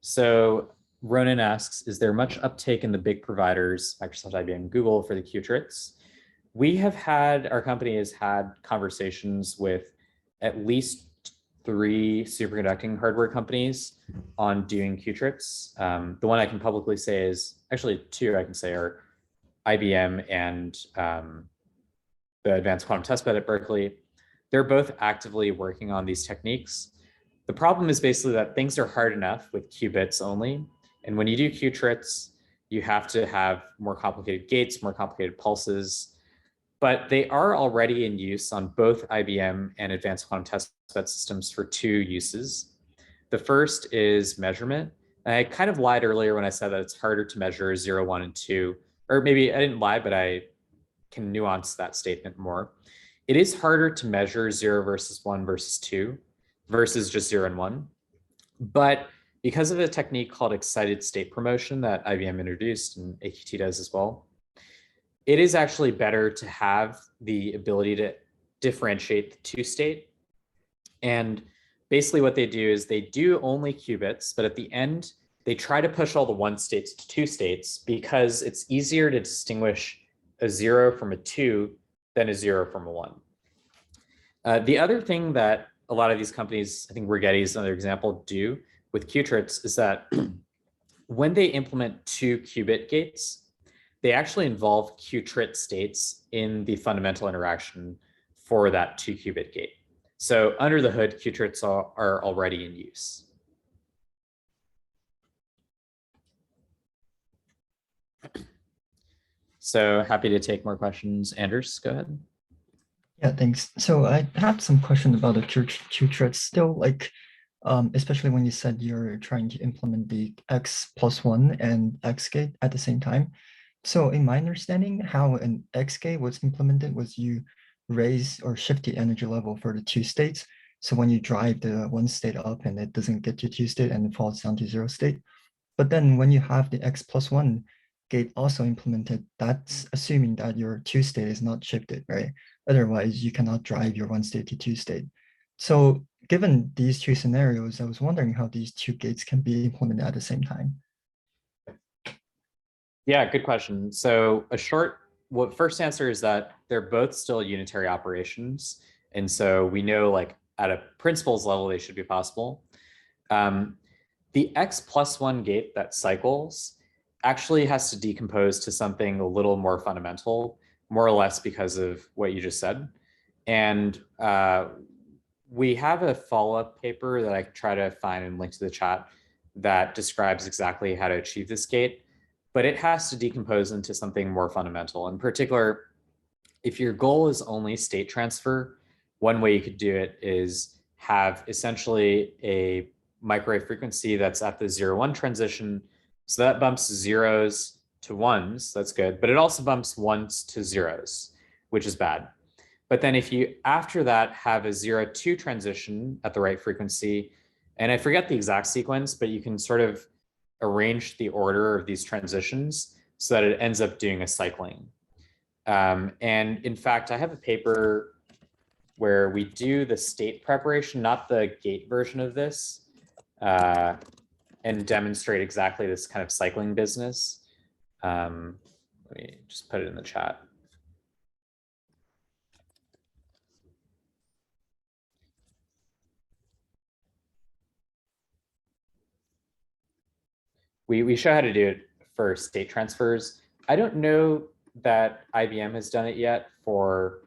So Ronan asks, is there much uptake in the big providers, Microsoft, IBM, Google, for the Qtrits? Our company has had conversations with at least 3 superconducting hardware companies on doing Qtrits. The one I can publicly say is, actually 2 I can say are IBM and the Advanced Quantum Testbed at Berkeley. They're both actively working on these techniques. The problem is basically that things are hard enough with qubits only. And when you do Qtrits, you have to have more complicated gates, more complicated pulses. But they are already in use on both IBM and Advanced Quantum Testbed systems for 2 uses. The first is measurement. And I kind of lied earlier when I said that it's harder to measure 0, 1, and 2. Or maybe I didn't lie, but I can nuance that statement more. It is harder to measure 0 versus 1 versus 2 versus just 0 and 1. But because of a technique called excited state promotion that IBM introduced and AQT does as well, it is actually better to have the ability to differentiate the 2-state. And basically what they do is they do only qubits, but at the end, they try to push all the 1 states to 2 states because it's easier to distinguish a 0 from a 2 than a 0 from a 1. The other thing that a lot of these companies, I think Rigetti is another example, do with Qtrits is that when they implement 2 qubit gates, they actually involve Qtrit states in the fundamental interaction for that 2 qubit gate. So under the hood, Qtrits are already in use. So happy to take more questions. Anders, go ahead. Yeah, thanks. So I have some questions about the Qtrits still, like, especially when you said you're trying to implement the X+1 and X gate at the same time. So in my understanding, how an X gate was implemented was you raise or shift the energy level for the 2 states. So when you drive the 1 state up and it doesn't get to 2 state and it falls down to 0 state. But then when you have the X+1 gate also implemented, that's assuming that your 2 state is not shifted, right? Otherwise, you cannot drive your 1 state to 2 state. So given these 2 scenarios, I was wondering how these 2 gates can be implemented at the same time. Yeah, good question. So first answer is that they're both still unitary operations. And so we know, like, at a principles level, they should be possible. The X+1 gate that cycles actually has to decompose to something a little more fundamental, more or less because of what you just said. And we have a follow-up paper that I can try to find and link to the chat that describes exactly how to achieve this gate, but it has to decompose into something more fundamental. In particular, if your goal is only state transfer, one way you could do it is have essentially a microwave frequency that's at the 0-1 transition. So that bumps 0s to 1s, that's good, but it also bumps 1s to 0s, which is bad. But then if you, after that, have a 0-2 transition at the right frequency, and I forget the exact sequence, but you can sort of arrange the order of these transitions so that it ends up doing a cycling. And in fact, I have a paper where we do the state preparation, not the gate version of this, and demonstrate exactly this kind of cycling business. Let me just put it in the chat. We show how to do it for state transfers. I don't know that IBM has done it yet for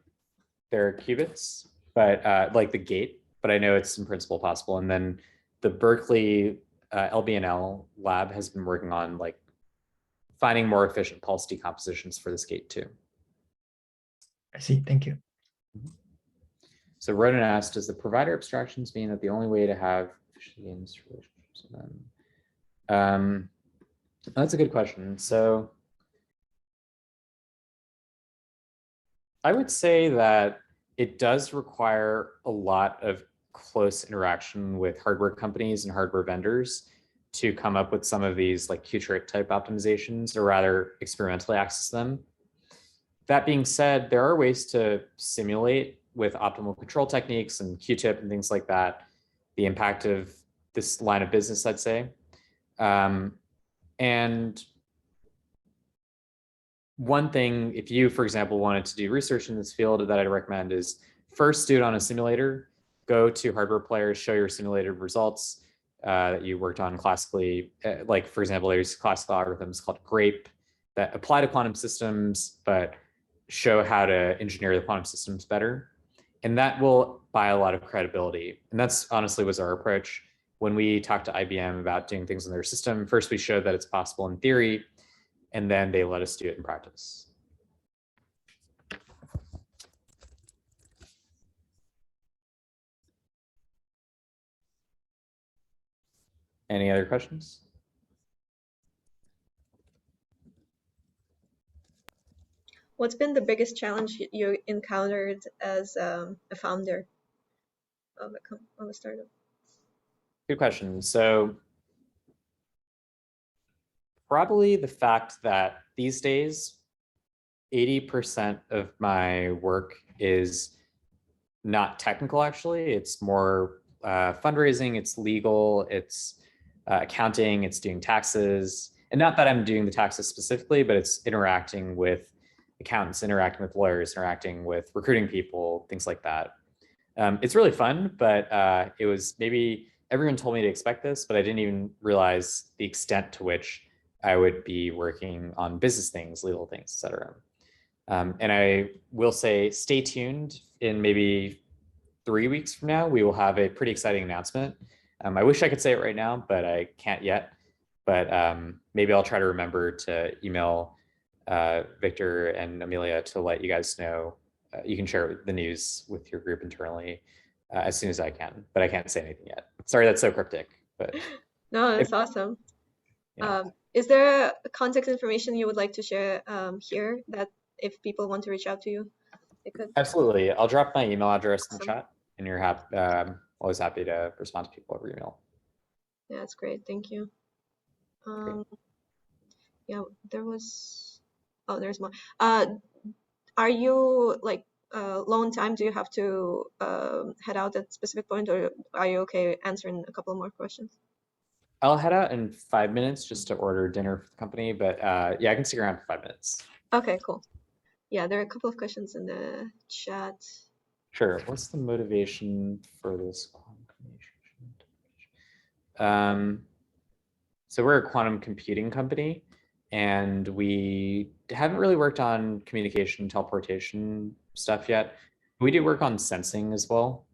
their qubits, but like the gate, but I know it's in principle possible. And then the Berkeley LBNL lab has been working on like finding more efficient pulse decompositions for this gate too. I see. Thank you. So Ronan asked, does the provider abstractions mean that the only way to have efficient gains relationships with them? That's a good question. So I would say that it does require a lot of close interaction with hardware companies and hardware vendors to come up with some of these like Qtrit type optimizations, or rather experimentally access them. That being said, there are ways to simulate with optimal control techniques and Qtip and things like that, the impact of this line of business, I'd say. And one thing, if you, for example, wanted to do research in this field, that I'd recommend is first do it on a simulator. Go to hardware players, show your simulated results that you worked on classically. Like, for example, there's classical algorithms called GRAPE that apply to quantum systems, but show how to engineer the quantum systems better. And that will buy a lot of credibility. And that's honestly was our approach. When we talked to IBM about doing things in their system, first we showed that it's possible in theory, and then they let us do it in practice. Any other questions? What's been the biggest challenge you encountered as a founder of a startup? Good question. So probably the fact that these days, 80% of my work is not technical, actually. It's more fundraising, it's legal, it's accounting, it's doing taxes. And not that I'm doing the taxes specifically, but it's interacting with accountants, interacting with lawyers, interacting with recruiting people, things like that. It's really fun, but it was maybe everyone told me to expect this, but I didn't even realize the extent to which I would be working on business things, legal things, et cetera. And I will say, stay tuned. In maybe 3 weeks from now, we will have a pretty exciting announcement. I wish I could say it right now, but I can't yet. But maybe I'll try to remember to email Victor and Amelia to let you guys know. You can share the news with your group internally as soon as I can, but I can't say anything yet. Sorry, that's so cryptic. But No, that's awesome. Yeah. Is there contact information you would like to share here that if people want to reach out to you, they could? Absolutely. I'll drop my email address in the Awesome. chat, and you're always happy to respond to people over email. Yeah, that's great. Thank you. Yeah, there was. Oh, there's more. Are you like low on time? Do you have to head out at a specific point, or are you okay answering a couple more questions? I'll head out in 5 minutes just to order dinner for the company, but yeah, I can stick around for 5 minutes. Okay, cool. Yeah, there are a couple of questions in the chat. Sure. What's the motivation for this quantum communication? So we're a quantum computing company, and we haven't really worked on communication teleportation stuff yet. We do work on sensing as well.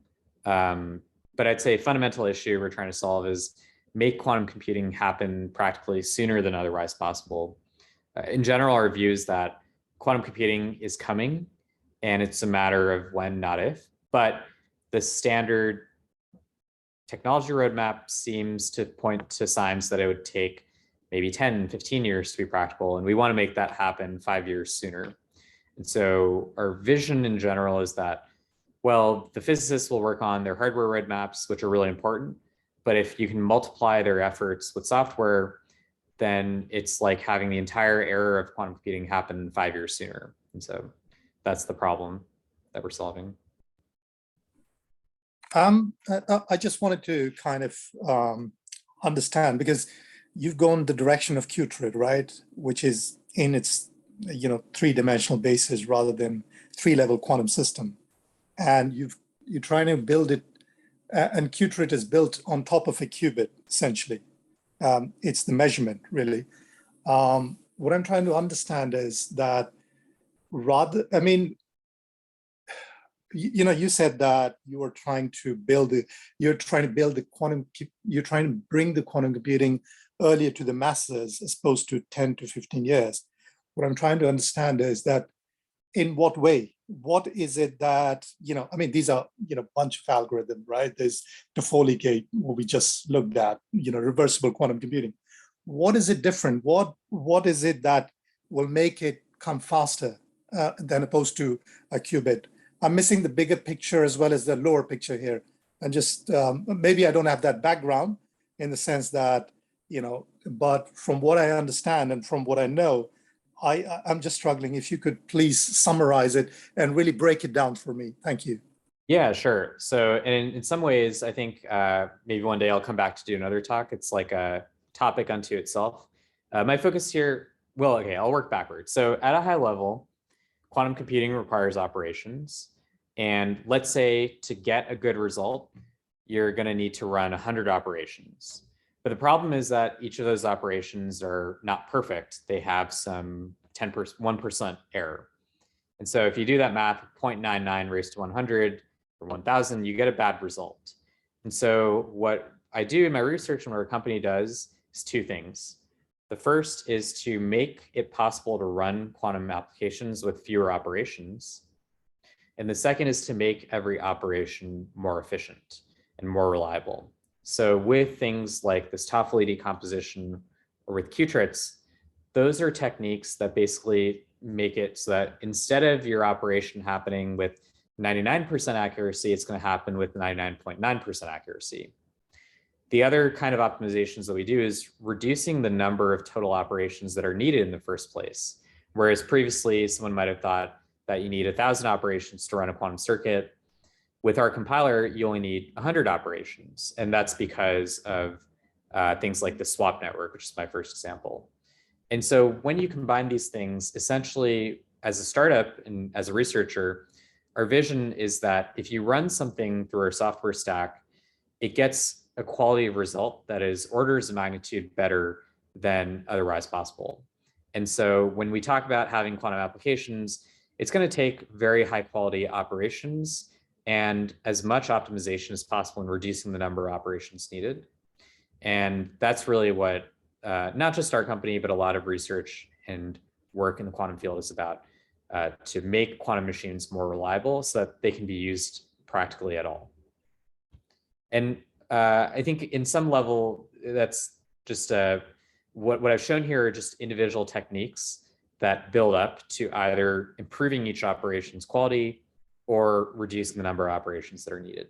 But I'd say a fundamental issue we're trying to solve is make quantum computing happen practically sooner than otherwise possible. In general, our view is that quantum computing is coming, and it's a matter of when, not if. But the standard technology roadmap seems to point to signs that it would take maybe 10, 15 years to be practical. And we want to make that happen 5 years sooner. And so our vision in general is that, well, the physicists will work on their hardware roadmaps, which are really important. But if you can multiply their efforts with software, then it's like having the entire era of quantum computing happen 5 years sooner. And so that's the problem that we're solving. I just wanted to kind of understand, because you've gone the direction of Qtrit, right? Which is in its, three-dimensional basis rather than three-level quantum system. And you're trying to build it, and Qtrit is built on top of a qubit, essentially. It's the measurement, really. What I'm trying to understand is that you said that you're trying to bring the quantum computing earlier to the masses as opposed to 10 to 15 years. What I'm trying to understand is that in what way? What is it that, I mean, these are, bunch of algorithms, right? There's the Foley gate, what we just looked at, reversible quantum computing. What is it different? What is it that will make it come faster than opposed to a qubit? I'm missing the bigger picture as well as the lower picture here. And just maybe I don't have that background in the sense that, but from what I understand and from what I know, I'm just struggling. If you could please summarize it and really break it down for me. Thank you. Yeah, sure. So in some ways, I think maybe one day I'll come back to do another talk. It's like a topic unto itself. My focus here, well, okay, I'll work backwards. So at a high level, quantum computing requires operations. And let's say to get a good result, you're going to need to run 100 operations. But the problem is that each of those operations are not perfect. They have some 1% error. And so if you do that math, 0.99 raised to 100 or 1000, you get a bad result. And so what I do in my research and what our company does is two things. The first is to make it possible to run quantum applications with fewer operations. And the second is to make every operation more efficient and more reliable. So with things like this Toffoli decomposition or with qubits, those are techniques that basically make it so that instead of your operation happening with 99% accuracy, it's going to happen with 99.9% accuracy. The other kind of optimizations that we do is reducing the number of total operations that are needed in the first place. Whereas previously, someone might have thought that you need 1,000 operations to run a quantum circuit. With our compiler, you only need 100 operations. And that's because of things like the swap network, which is my first example. And so when you combine these things, essentially, as a startup and as a researcher, our vision is that if you run something through our software stack, it gets a quality of result that is orders of magnitude better than otherwise possible. And so when we talk about having quantum applications, it's going to take very high quality operations and as much optimization as possible in reducing the number of operations needed. And that's really what not just our company, but a lot of research and work in the quantum field is about, to make quantum machines more reliable so that they can be used practically at all. And I think in some level, that's just what I've shown here are just individual techniques that build up to either improving each operation's quality or reducing the number of operations that are needed.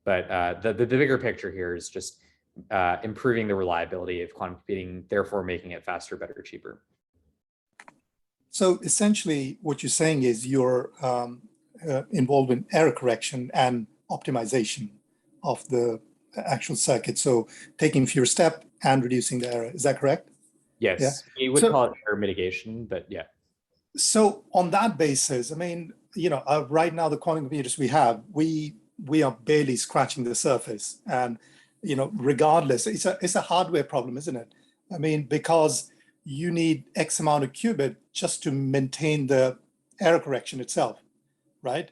But the bigger picture here is just improving the reliability of quantum computing, therefore making it faster, better, cheaper. So essentially what you're saying is you're involved in error correction and optimization of the actual circuit. So taking fewer steps and reducing the error. Is that correct? Yes, Yeah. we would call it error mitigation, but yeah. So on that basis, I mean, right now the quantum computers we have, we are barely scratching the surface. And regardless, it's a hardware problem, isn't it? I mean, because you need X amount of qubit just to maintain the error correction itself, right?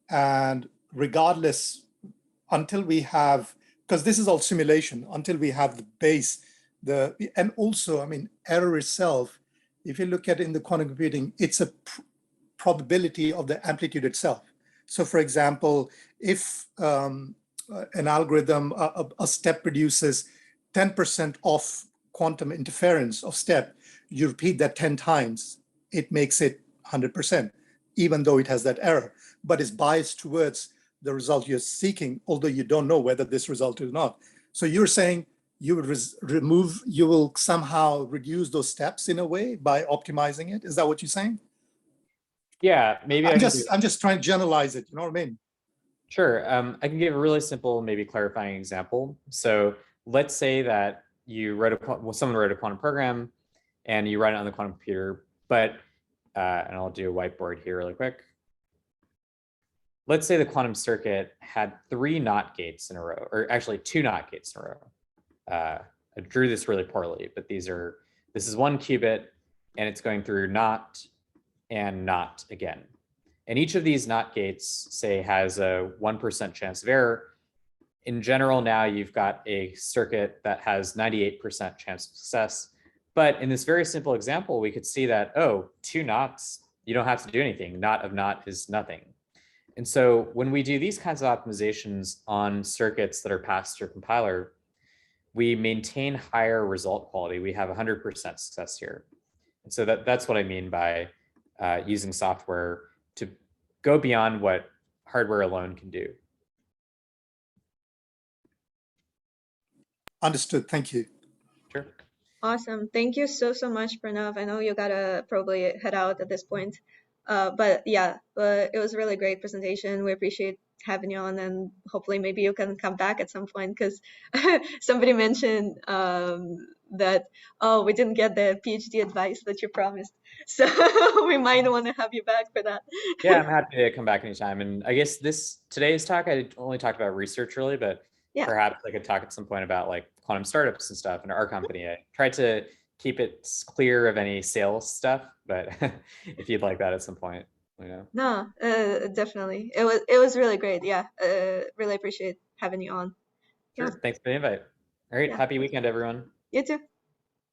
And regardless, until we have, because this is all simulation, until we have the base, and also, I mean, error itself, if you look at it in the quantum computing, it's a probability of the amplitude itself. So for example, if an algorithm, a step produces 10% of quantum interference of step, you repeat that 10 times, it makes it 100%, even though it has that error, but it's biased towards the result you're seeking, although you don't know whether this result is not. So you're saying you would you will somehow reduce those steps in a way by optimizing it? Is that what you're saying? Yeah, maybe I'm just trying to generalize it, you know what I mean? Sure. I can give a really simple, maybe clarifying example. So let's say that you someone wrote a quantum program and you run it on the quantum computer, but, and I'll do a whiteboard here really quick. Let's say the quantum circuit had 3 NOT gates in a row, or actually 2 NOT gates in a row. I drew this really poorly, but this is 1 qubit and it's going through NOT and NOT again. And each of these NOT gates, say, has a 1% chance of error. in general, now you've got a circuit that has 98% chance of success. But in this very simple example, we could see that, oh, 2 knots, you don't have to do anything. Knot of naught is nothing. And so when we do these kinds of optimizations on circuits that are passed through a compiler, we maintain higher result quality. We have 100% success here. And so that's what I mean by using software to go beyond what hardware alone can do. Understood. Thank you. Sure. Awesome. Thank you so much, Pranav. I know you gotta probably head out at this point. But yeah, it was a really great presentation. We appreciate having you on, and hopefully maybe you can come back at some point, because somebody mentioned that, oh, we didn't get the PhD advice that you promised. So we might want to have you back for that. Yeah, I'm happy to come back anytime. And I guess today's talk, I only talked about research really, but Yeah. perhaps I could talk at some point about like quantum startups and stuff in our company. I tried to keep it clear of any sales stuff, but if you'd like that at some point, you know. No, definitely. It was really great. Yeah, really appreciate having you on. Sure. Yeah. Thanks for the invite. All right. Yeah. Happy weekend, everyone. You too.